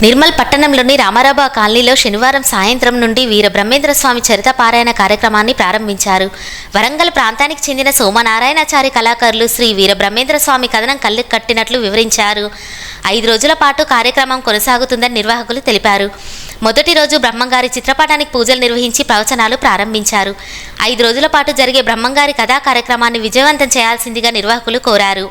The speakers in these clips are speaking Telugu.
నిర్మల్ పట్టణంలోని రామారాబా కాలనీలో శనివారం సాయంత్రం నుండి వీర బ్రహ్మేంద్రస్వామి చరిత పారాయణ కార్యక్రమాన్ని ప్రారంభించారు. వరంగల్ ప్రాంతానికి చెందిన సోమనారాయణాచారి కళాకారులు శ్రీ వీర బ్రహ్మేంద్రస్వామి కథనం కళ్ళు కట్టినట్లు వివరించారు. 5 రోజుల పాటు కార్యక్రమం కొనసాగుతుందని నిర్వాహకులు తెలిపారు. మొదటి రోజు బ్రహ్మంగారి చిత్రపటానికి పూజలు నిర్వహించి ప్రవచనాలు ప్రారంభించారు. 5 రోజుల పాటు జరిగే బ్రహ్మంగారి కథా కార్యక్రమాన్ని విజయవంతం చేయాల్సిందిగా నిర్వాహకులు కోరారు.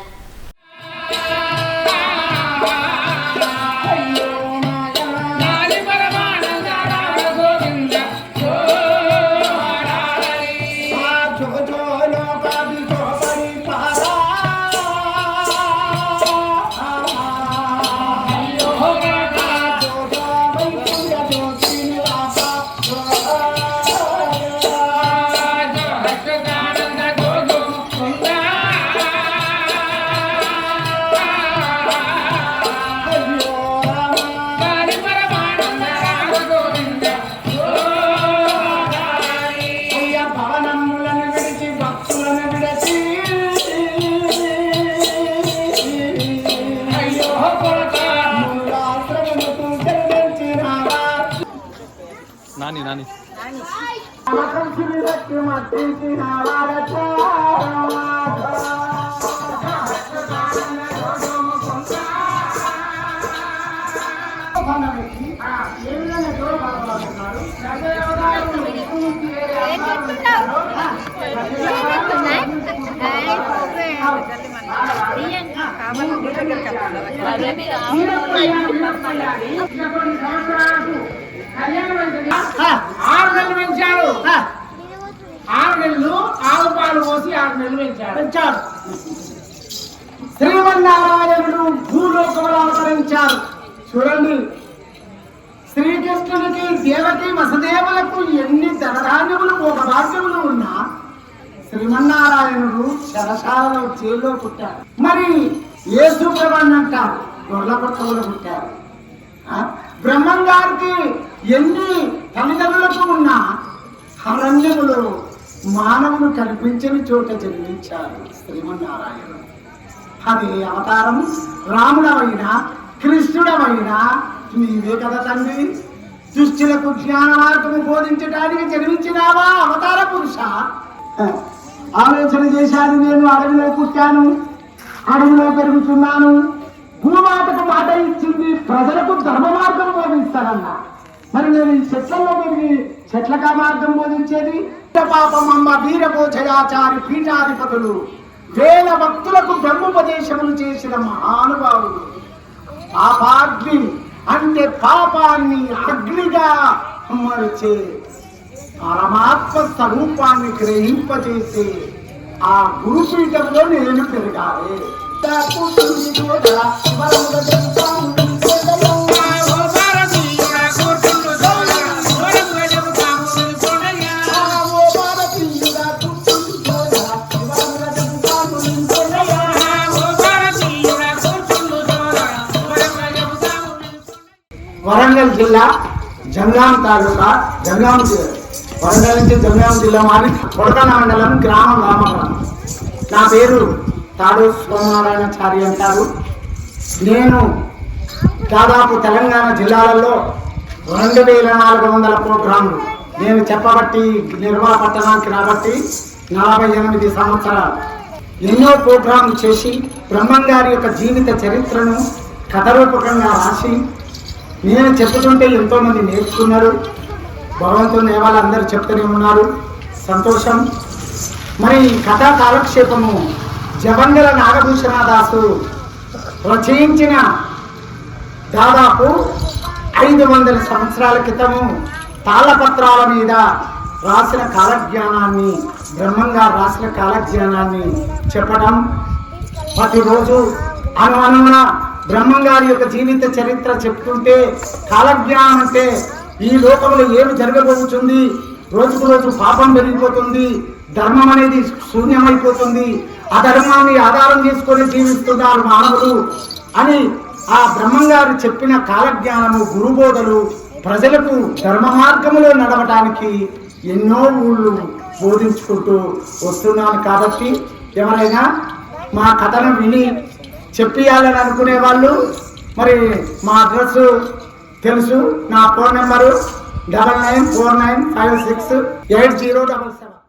నాని ఆరు నెలలు పెంచాడు. 6 నెలలు ఆవు పాలు పోసి 6 నెలలు పెంచాడు. శ్రీమన్నారాయణుడు భూలోకంలో అవతరించారు. చూడండి, శ్రీకృష్ణునికి దేవకి వసుదేవులకు ఎన్ని ధనధాన్యములు భోగభాగ్యములు ఉన్నా శ్రీమన్నారాయణుడు శరశాలలో చేలో పుట్టారు. మరి యేసు ప్రభాన్ని అంటారు, గొర్రెల పట్టణంలో పుట్టారు. బ్రహ్మంగారికి ఎన్ని తల్లిదండ్రులకు ఉన్నా అరణ్యములో మానవులు కనిపించని చోట జన్మించారు శ్రీమన్నారాయణుడు. అదే అవతారం రాముడవైనా కృష్ణుడవైనా నీవే కదా తండ్రి. దుష్టులకు జ్ఞాన మార్గము బోధించడానికి జన్మించినావా అవతార పురుష. ఆలోచన చేశాను, నేను అడవిలో పుట్టాను, అడవిలో పెరుగుతున్నాను. భూమాతకు మాట ఇచ్చింది ప్రజలకు ధర్మ మార్గం బోధిస్తానన్నా. మరి నేను ఈ చెట్లలో పెరిగి చెట్లకా మార్గం బోధించేది. పాపమమ్మ వీరభోజయాచారి పీఠాధిపతులు వేల భక్తులకు బ్రహ్మోపదేశములు చేసిన మహానుభావులు. పాపాగ్ని అంటే పాపాన్ని అగ్నిగా మరిచే పరమాత్మ స్వరూపాన్ని గ్రహింపజేసే ఆ గురుపీఠంలో నేను పెరగాలి. వరంగల్ జిల్లా జంగాం తాలూకా, వరంగల్ నుంచి జంగాం జిల్లా మాది కొడకన మండలం, గ్రామం రామగ్రామం. నా పేరు తాడు సోమనారాయణాచారి అంటారు. నేను దాదాపు తెలంగాణ జిల్లాలలో 2400 ప్రోగ్రాంలు నేను చెప్పబట్టి నిర్మల్ పట్టణానికి రాబట్టి 48 సంవత్సరాలు ఎన్నో ప్రోగ్రాంలు చేసి బ్రహ్మంగారి యొక్క జీవిత చరిత్రను కథరూపకంగా రాసి నేను చెప్పుతుంటే ఎంతోమంది నేర్చుకున్నారు. భగవంతుని వాళ్ళందరూ చెప్తూనే ఉన్నారు, సంతోషం. మరి కథా కాలక్షేపము జవంగల నాగభూషణదాసు రచయించిన దాదాపు 500 సంవత్సరాల క్రితము తాళపత్రాల మీద రాసిన కాలజ్ఞానాన్ని, బ్రహ్మంగారు రాసిన కాలజ్ఞానాన్ని చెప్పడం. ప్రతిరోజు అనుమానమున బ్రహ్మంగారి యొక్క జీవిత చరిత్ర చెప్తుంటే కాలజ్ఞానం అంటే ఈ లోకంలో ఏమి జరగబోతుంది, రోజుకు రోజు పాపం పెరిగిపోతుంది, ధర్మం అనేది శూన్యమైపోతుంది, అధర్మాన్ని ఆధారం చేసుకొని జీవిస్తున్నారు మానవులు అని ఆ బ్రహ్మంగారు చెప్పిన కాలజ్ఞానము, గురుబోధలు ప్రజలకు ధర్మ మార్గములో నడవటానికి ఎన్నో ఊళ్ళు బోధించుకుంటూ వస్తున్నాను. కాబట్టి ఎవరైనా మా కథను విని చెప్పియాలని అనుకునే వాళ్ళు మరి మా అడ్రస్ తెలుసు. నా ఫోన్ నెంబరు 9949568077.